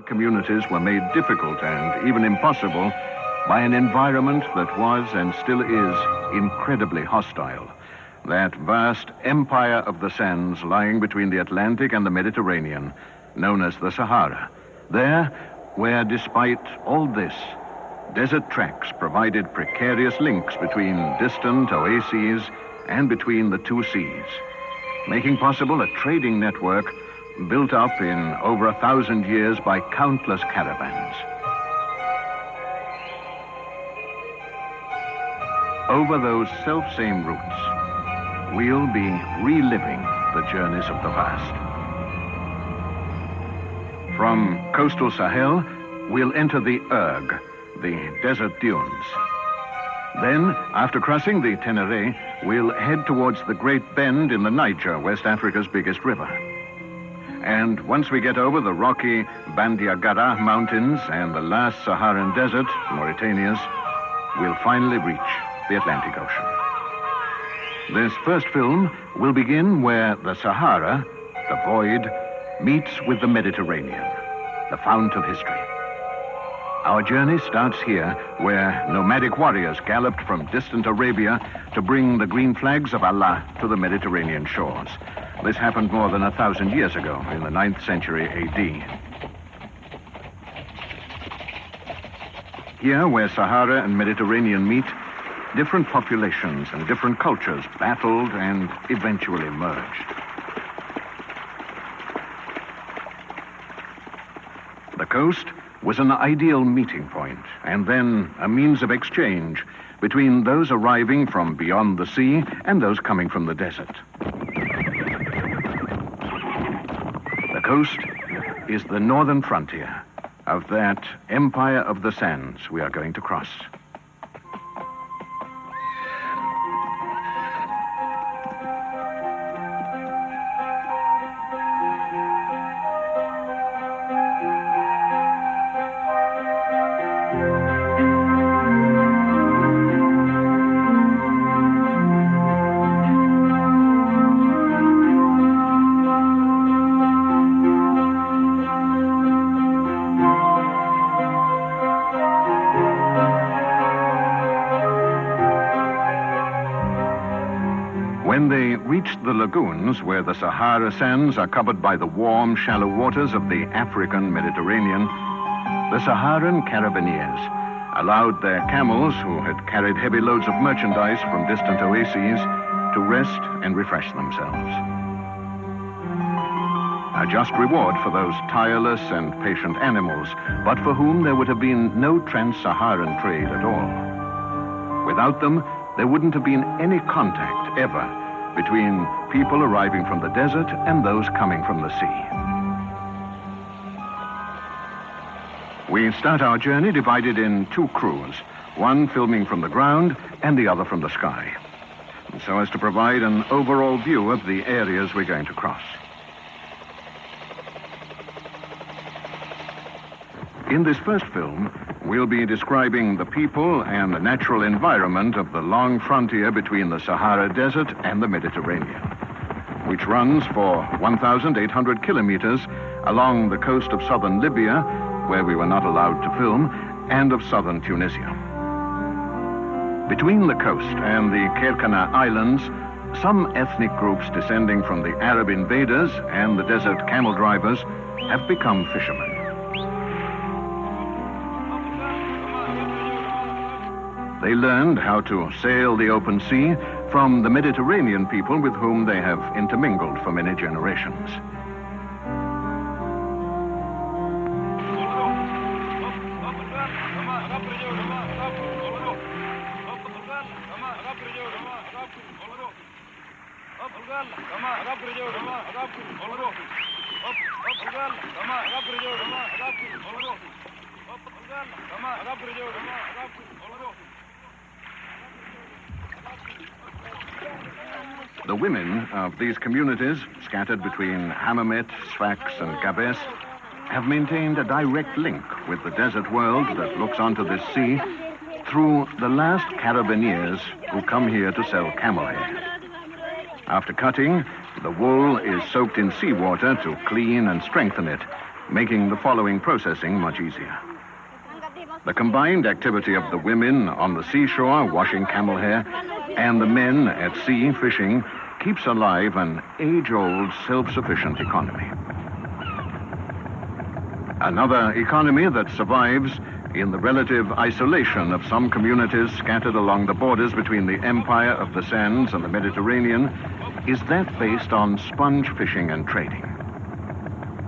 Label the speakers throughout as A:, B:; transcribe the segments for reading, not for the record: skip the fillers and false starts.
A: communities were made difficult and even impossible by an environment that was and still is incredibly hostile. That vast empire of the sands lying between the Atlantic and the Mediterranean, known as the Sahara. There, where despite all this, desert tracks provided precarious links between distant oases and between the two seas, making possible a trading network built up in over 1,000 years by countless caravans. Over those self-same routes, we'll be reliving the journeys of the past. From coastal Sahel, we'll enter the Erg, the desert dunes. Then, after crossing the Tenere, we'll head towards the Great Bend in the Niger, West Africa's biggest river. And once we get over the rocky Bandiagara Mountains and the last Saharan desert, Mauritania's, we'll finally reach the Atlantic Ocean. This first film will begin where the Sahara, the void, meets with the Mediterranean, the fount of history. Our journey starts here, where nomadic warriors galloped from distant Arabia to bring the green flags of Allah to the Mediterranean shores. This happened more than 1,000 years ago, in the 9th century A.D. Here, where Sahara and Mediterranean meet, different populations and different cultures battled and eventually merged. The coast was an ideal meeting point, and then a means of exchange between those arriving from beyond the sea and those coming from the desert. The coast is the northern frontier of that empire of the sands we are going to cross. When they reached the lagoons where the Sahara sands are covered by the warm, shallow waters of the African Mediterranean, the Saharan caravaneers allowed their camels, who had carried heavy loads of merchandise from distant oases, to rest and refresh themselves. A just reward for those tireless and patient animals, but for whom there would have been no trans-Saharan trade at all. Without them, there wouldn't have been any contact ever between people arriving from the desert and those coming from the sea. We start our journey divided in two crews, one filming from the ground and the other from the sky, so as to provide an overall view of the areas we're going to cross. In this first film, we'll be describing the people and the natural environment of the long frontier between the Sahara Desert and the Mediterranean, which runs for 1,800 kilometers along the coast of southern Libya, where we were not allowed to film, and of southern Tunisia. Between the coast and the Kerkana Islands, some ethnic groups descending from the Arab invaders and the desert camel drivers have become fishermen. They learned how to sail the open sea from the Mediterranean people with whom they have intermingled for many generations. The women of these communities, scattered between Hammamet, Sfax, and Gabes, have maintained a direct link with the desert world that looks onto this sea through the last caravaneers who come here to sell camel hair. After cutting, the wool is soaked in seawater to clean and strengthen it, making the following processing much easier. The combined activity of the women on the seashore washing camel hair and the men at sea fishing keeps alive an age-old self-sufficient economy. Another economy that survives in the relative isolation of some communities scattered along the borders between the Empire of the Sands and the Mediterranean is that based on sponge fishing and trading.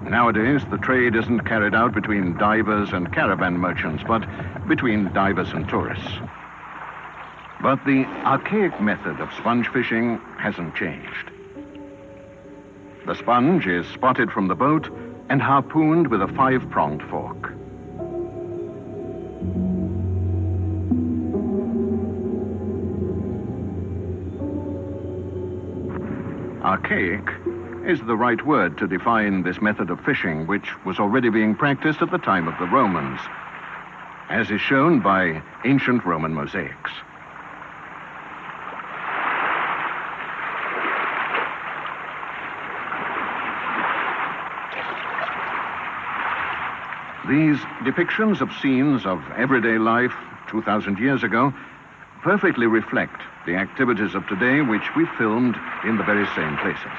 A: Nowadays, the trade isn't carried out between divers and caravan merchants, but between divers and tourists. But the archaic method of sponge fishing hasn't changed. The sponge is spotted from the boat and harpooned with a 5-pronged fork. Archaic is the right word to define this method of fishing, which was already being practiced at the time of the Romans, as is shown by ancient Roman mosaics. These depictions of scenes of everyday life 2,000 years ago perfectly reflect the activities of today, which we filmed in the very same places.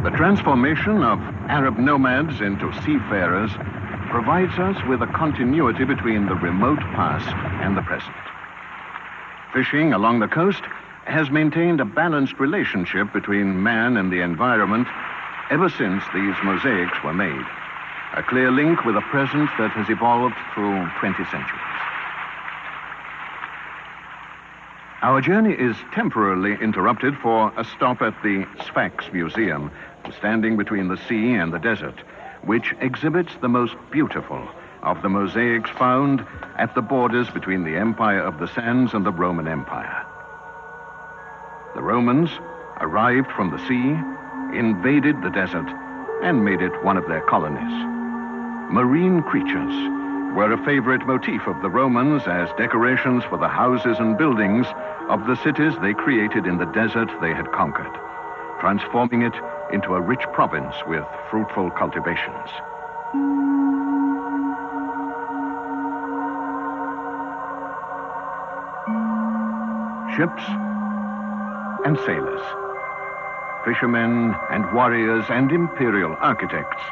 A: The transformation of Arab nomads into seafarers provides us with a continuity between the remote past and the present. Fishing along the coast has maintained a balanced relationship between man and the environment ever since these mosaics were made, a clear link with a present that has evolved through 20 centuries. Our journey is temporarily interrupted for a stop at the Sphinx Museum, standing between the sea and the desert, which exhibits the most beautiful of the mosaics found at the borders between the Empire of the Sands and the Roman Empire. The Romans arrived from the sea, invaded the desert, and made it one of their colonies. Marine creatures were a favorite motif of the Romans as decorations for the houses and buildings of the cities they created in the desert they had conquered, transforming it into a rich province with fruitful cultivations. Ships and sailors, fishermen and warriors and imperial architects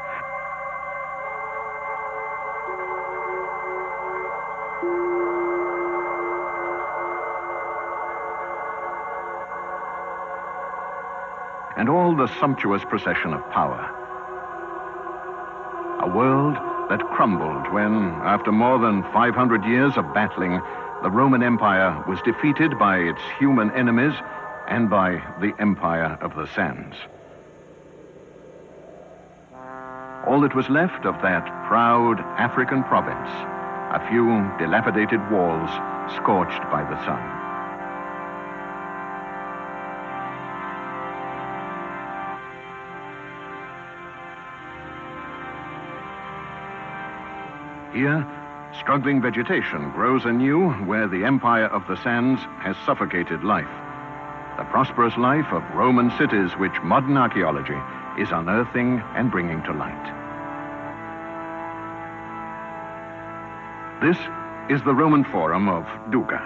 A: and all the sumptuous procession of power. A world that crumbled when, after more than 500 years of battling, the Roman Empire was defeated by its human enemies and by the Empire of the Sands. All that was left of that proud African province, a few dilapidated walls scorched by the sun. Here, struggling vegetation grows anew where the Empire of the Sands has suffocated life. The prosperous life of Roman cities which modern archaeology is unearthing and bringing to light. This is the Roman Forum of Duga.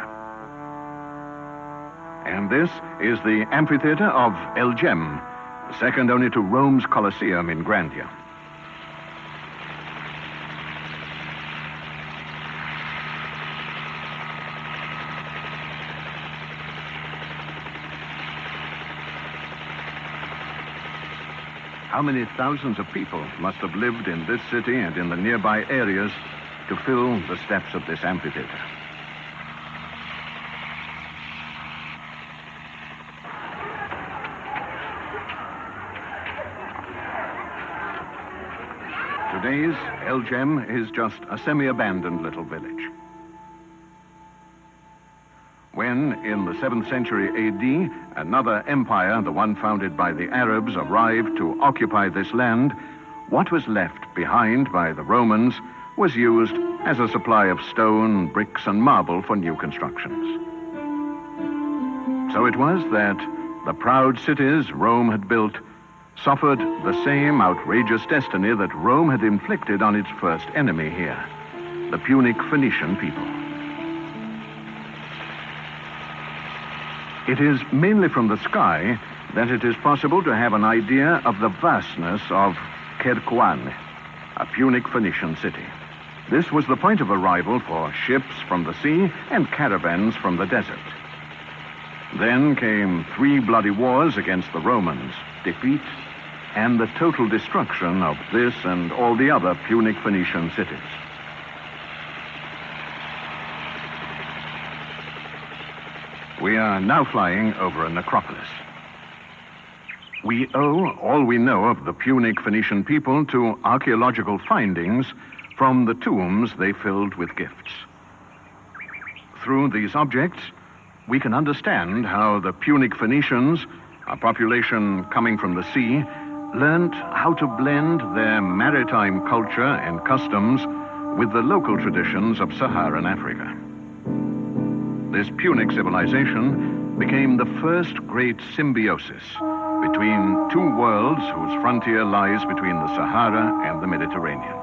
A: And this is the amphitheater of El Gem, second only to Rome's Colosseum in grandeur. How many thousands of people must have lived in this city and in the nearby areas to fill the steps of this amphitheater? Today's El Gem is just a semi-abandoned little village. When when, in the 7th century AD, another empire, the one founded by the Arabs, arrived to occupy this land, what was left behind by the Romans was used as a supply of stone, bricks, and marble for new constructions. So it was that the proud cities Rome had built suffered the same outrageous destiny that Rome had inflicted on its first enemy here, the Punic Phoenician people. It is mainly from the sky that it is possible to have an idea of the vastness of Kerkuane, a Punic Phoenician city. This was the point of arrival for ships from the sea and caravans from the desert. Then came 3 bloody wars against the Romans, defeat, and the total destruction of this and all the other Punic Phoenician cities. We are now flying over a necropolis. We owe all we know of the Punic Phoenician people to archaeological findings from the tombs they filled with gifts. Through these objects, we can understand how the Punic Phoenicians, a population coming from the sea, learned how to blend their maritime culture and customs with the local traditions of Saharan Africa. This Punic civilization became the first great symbiosis between 2 worlds whose frontier lies between the Sahara and the Mediterranean.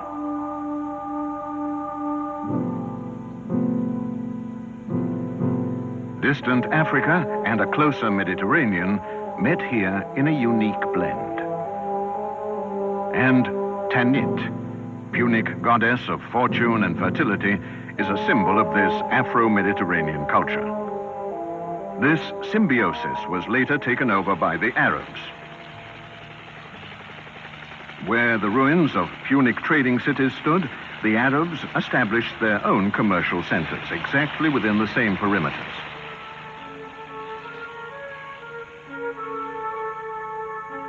A: Distant Africa and a closer Mediterranean met here in a unique blend. And Tanit, Punic goddess of fortune and fertility, is a symbol of this Afro-Mediterranean culture. This symbiosis was later taken over by the Arabs. Where the ruins of Punic trading cities stood, the Arabs established their own commercial centers, exactly within the same perimeters.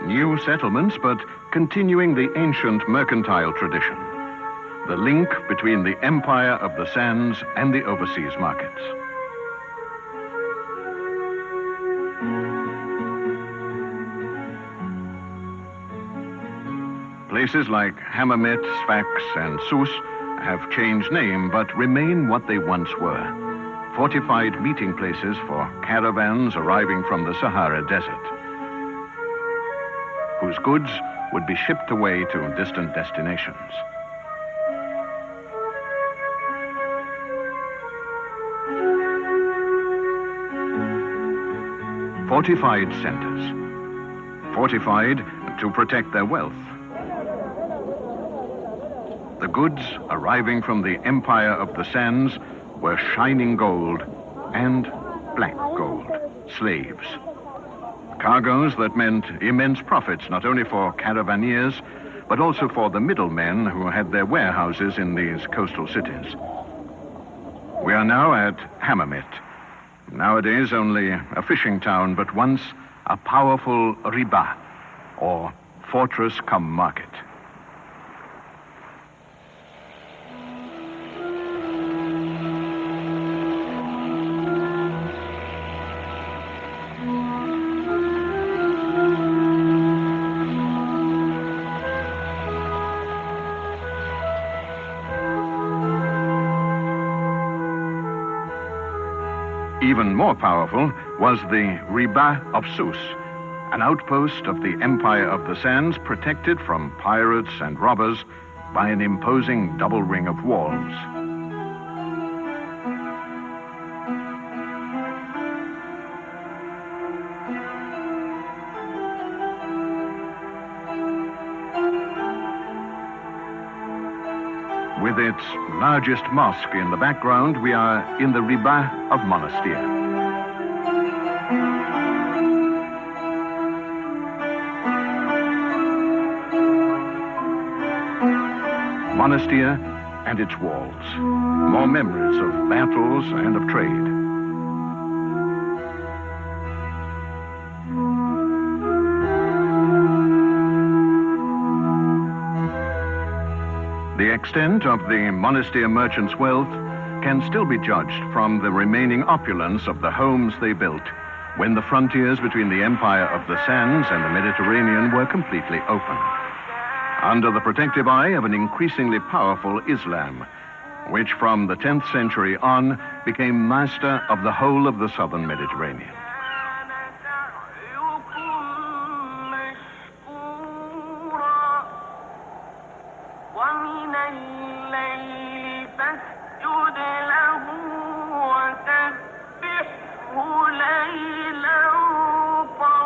A: New settlements, but continuing the ancient mercantile tradition, the link between the empire of the sands and the overseas markets. Places like Hammamet, Sfax, and Sus have changed name, but remain what they once were, fortified meeting places for caravans arriving from the Sahara Desert, whose goods would be shipped away to distant destinations. Fortified centers, fortified to protect their wealth. The goods arriving from the empire of the sands were shining gold and black gold, slaves. Cargoes that meant immense profits not only for caravaneers, but also for the middlemen who had their warehouses in these coastal cities. We are now at Hammamet, nowadays only a fishing town, but once a powerful riba, or fortress cum market. Even more powerful was the Riba of Sus, an outpost of the Empire of the Sands protected from pirates and robbers by an imposing double ring of walls. With its largest mosque in the background, we are in the Riba of Monastir. Monastir and its walls, more memories of battles and of trade. The extent of the Monastir merchants' wealth can still be judged from the remaining opulence of the homes they built when the frontiers between the Empire of the Sands and the Mediterranean were completely open, under the protective eye of an increasingly powerful Islam, which from the 10th century on became master of the whole of the southern Mediterranean.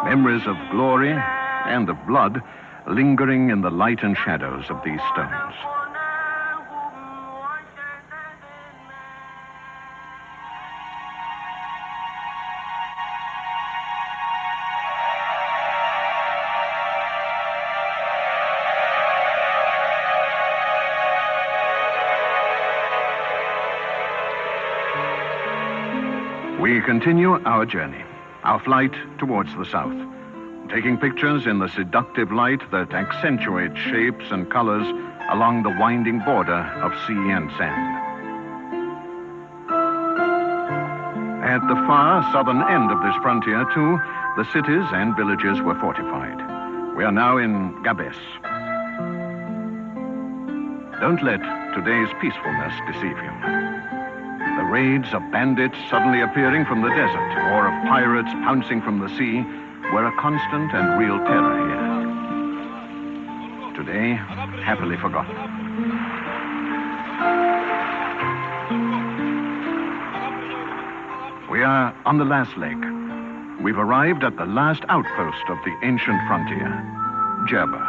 A: Memories of glory and of blood lingering in the light and shadows of these stones. We continue our journey, our flight towards the south, taking pictures in the seductive light that accentuates shapes and colors along the winding border of sea and sand. At the far southern end of this frontier, too, the cities and villages were fortified. We are now in Gabes. Don't let today's peacefulness deceive you. The raids of bandits suddenly appearing from the desert or of pirates pouncing from the sea were a constant and real terror here. Today, happily forgotten. We are on the last leg. We've arrived at the last outpost of the ancient frontier, Jerba.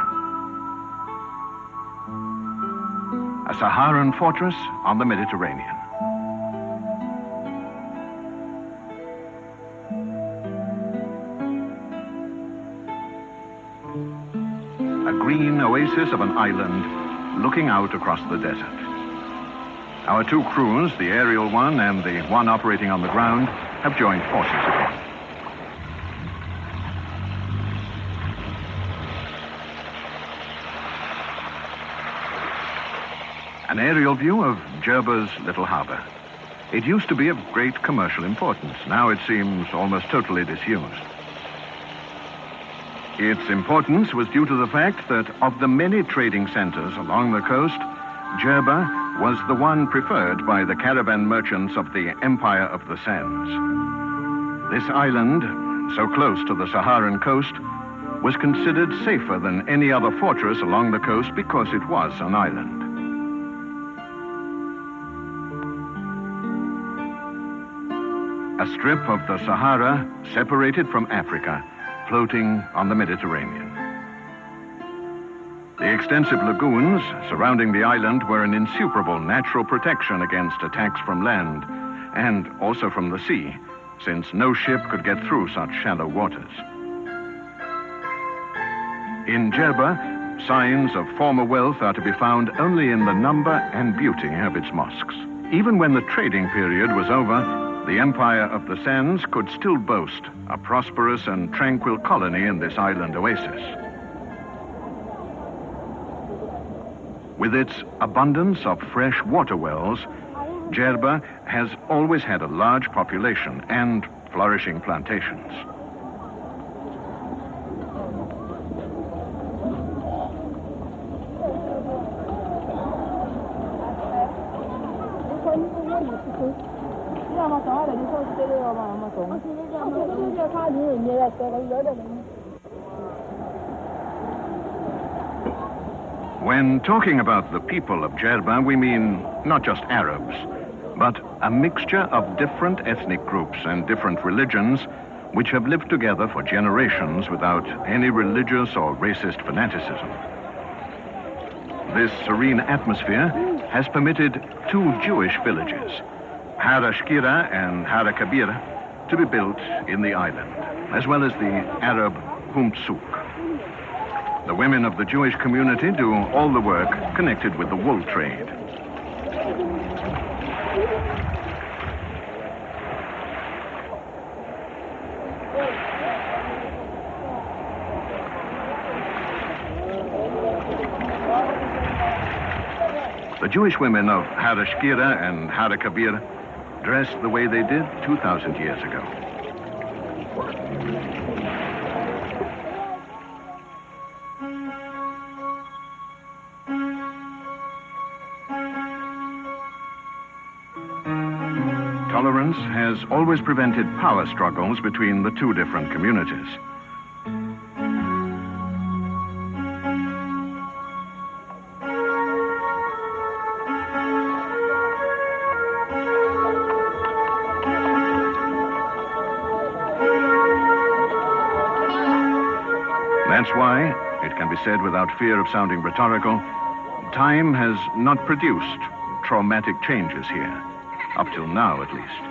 A: A Saharan fortress on the Mediterranean. A green oasis of an island looking out across the desert. Our two crews, the aerial one and the one operating on the ground, have joined forces again. An aerial view of Jerba's little harbor. It used to be of great commercial importance. Now it seems almost totally disused. Its importance was due to the fact that of the many trading centers along the coast, Jerba was the one preferred by the caravan merchants of the Empire of the Sands. This island, so close to the Saharan coast, was considered safer than any other fortress along the coast because it was an island. A strip of the Sahara separated from Africa, floating on the Mediterranean. The extensive lagoons surrounding the island were an insuperable natural protection against attacks from land and also from the sea, since no ship could get through such shallow waters. In Jerba, signs of former wealth are to be found only in the number and beauty of its mosques. Even when the trading period was over, the Empire of the Sands could still boast a prosperous and tranquil colony in this island oasis. With its abundance of fresh water wells, Jerba has always had a large population and flourishing plantations. When talking about the people of Jerba, we mean not just Arabs, but a mixture of different ethnic groups and different religions which have lived together for generations without any religious or racist fanaticism. This serene atmosphere has permitted two Jewish villages, Hara Shkira and Hara Kabira, to be built in the island, as well as the Arab Humtsuk. The women of the Jewish community do all the work connected with the wool trade. The Jewish women of Har Shkira and Har Kabir dressed the way they did 2,000 years ago. Tolerance has always prevented power struggles between the two different communities. That's why, it can be said without fear of sounding rhetorical, time has not produced traumatic changes here, up till now at least.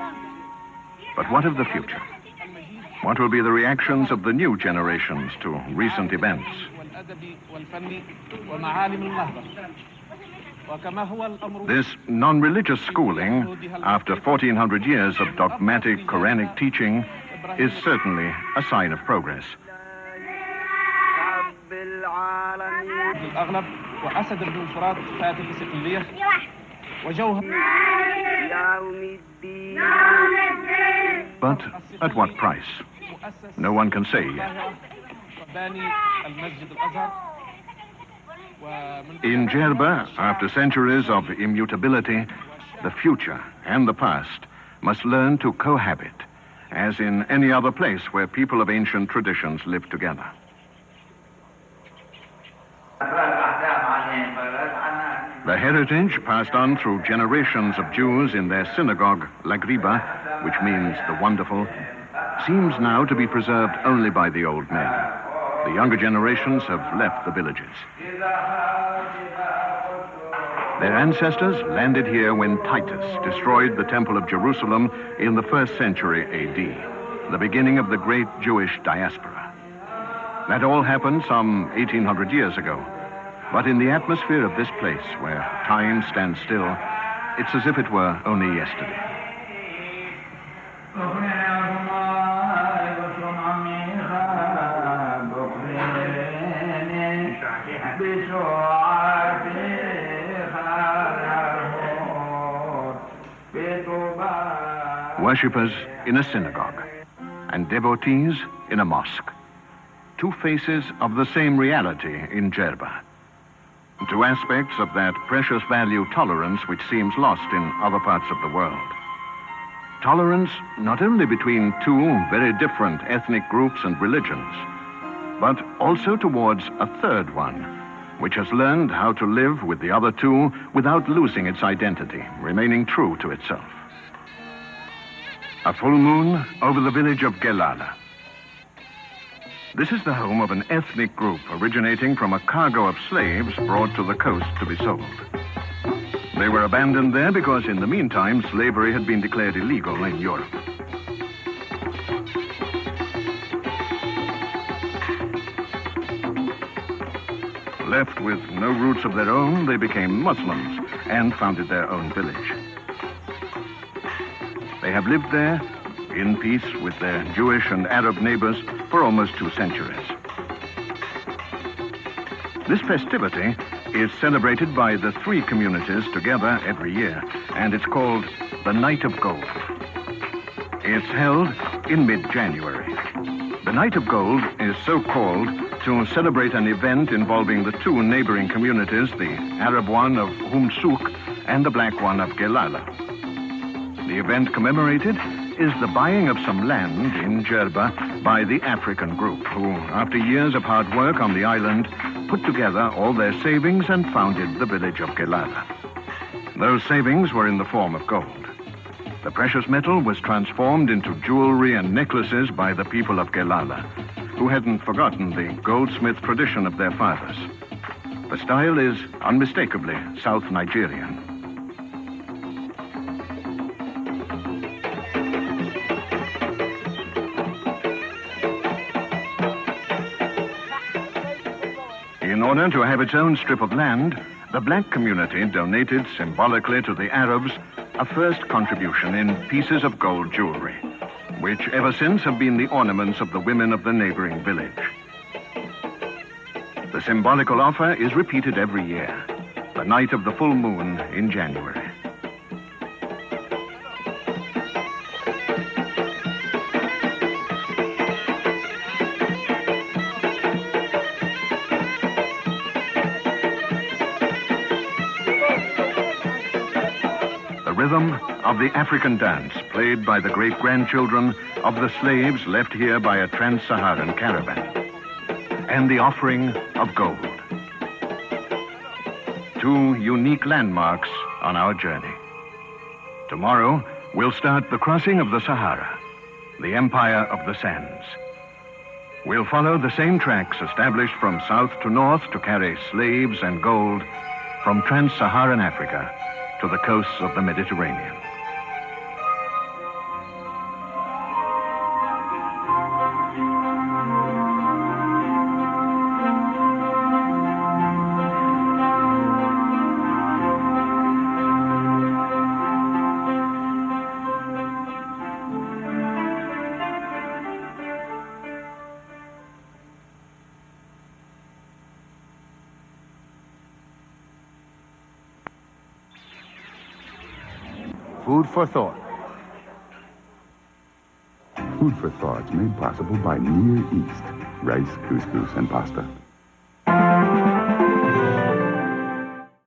A: But what of the future? What will be the reactions of the new generations to recent events? This non-religious schooling, after 1,400 years of dogmatic Quranic teaching, is certainly a sign of progress. But at what price? No one can say yet. In Djerba, after centuries of immutability, the future and the past must learn to cohabit, as in any other place where people of ancient traditions live together. The heritage passed on through generations of Jews in their synagogue, La Griba, which means the wonderful, seems now to be preserved only by the old men. The younger generations have left the villages. Their ancestors landed here when Titus destroyed the Temple of Jerusalem in the 1st century AD, the beginning of the great Jewish diaspora. That all happened some 1,800 years ago. But in the atmosphere of this place, where time stands still, it's as if it were only yesterday. Worshippers in a synagogue and devotees in a mosque. Two faces of the same reality in Djerba. Two aspects of that precious value tolerance which seems lost in other parts of the world. Tolerance not only between two very different ethnic groups and religions, but also towards a third one, which has learned how to live with the other two without losing its identity, remaining true to itself. A full moon over the village of Gelala. This is the home of an ethnic group originating from a cargo of slaves brought to the coast to be sold. They were abandoned there because in the meantime slavery had been declared illegal in Europe. Left with no roots of their own, they became Muslims and founded their own village. They have lived there in peace with their Jewish and Arab neighbors for almost 2 centuries. This festivity is celebrated by the 3 communities together every year, and it's called the Night of Gold. It's held in mid-January. The Night of Gold is so called to celebrate an event involving the 2 neighboring communities, the Arab one of Humsuk and the black one of Gelala. The event commemorated is the buying of some land in Djerba by the African group, who, after years of hard work on the island, put together all their savings and founded the village of Gelala. Those savings were in the form of gold. The precious metal was transformed into jewelry and necklaces by the people of Gelala, who hadn't forgotten the goldsmith tradition of their fathers. The style is unmistakably South Nigerian. In order to have its own strip of land, the black community donated symbolically to the Arabs a first contribution in pieces of gold jewelry, which ever since have been the ornaments of the women of the neighboring village. The symbolical offer is repeated every year, but the night of the full moon in January. The rhythm of the African dance played by the great-grandchildren of the slaves left here by a trans-Saharan caravan, and the offering of gold. Two unique landmarks on our journey. Tomorrow, we'll start the crossing of the Sahara, the empire of the sands. We'll follow the same tracks established from south to north to carry slaves and gold from trans-Saharan Africa to the coasts of the Mediterranean.
B: Food for thought.
C: Food for thoughts made possible by Near East. Rice, couscous, and pasta.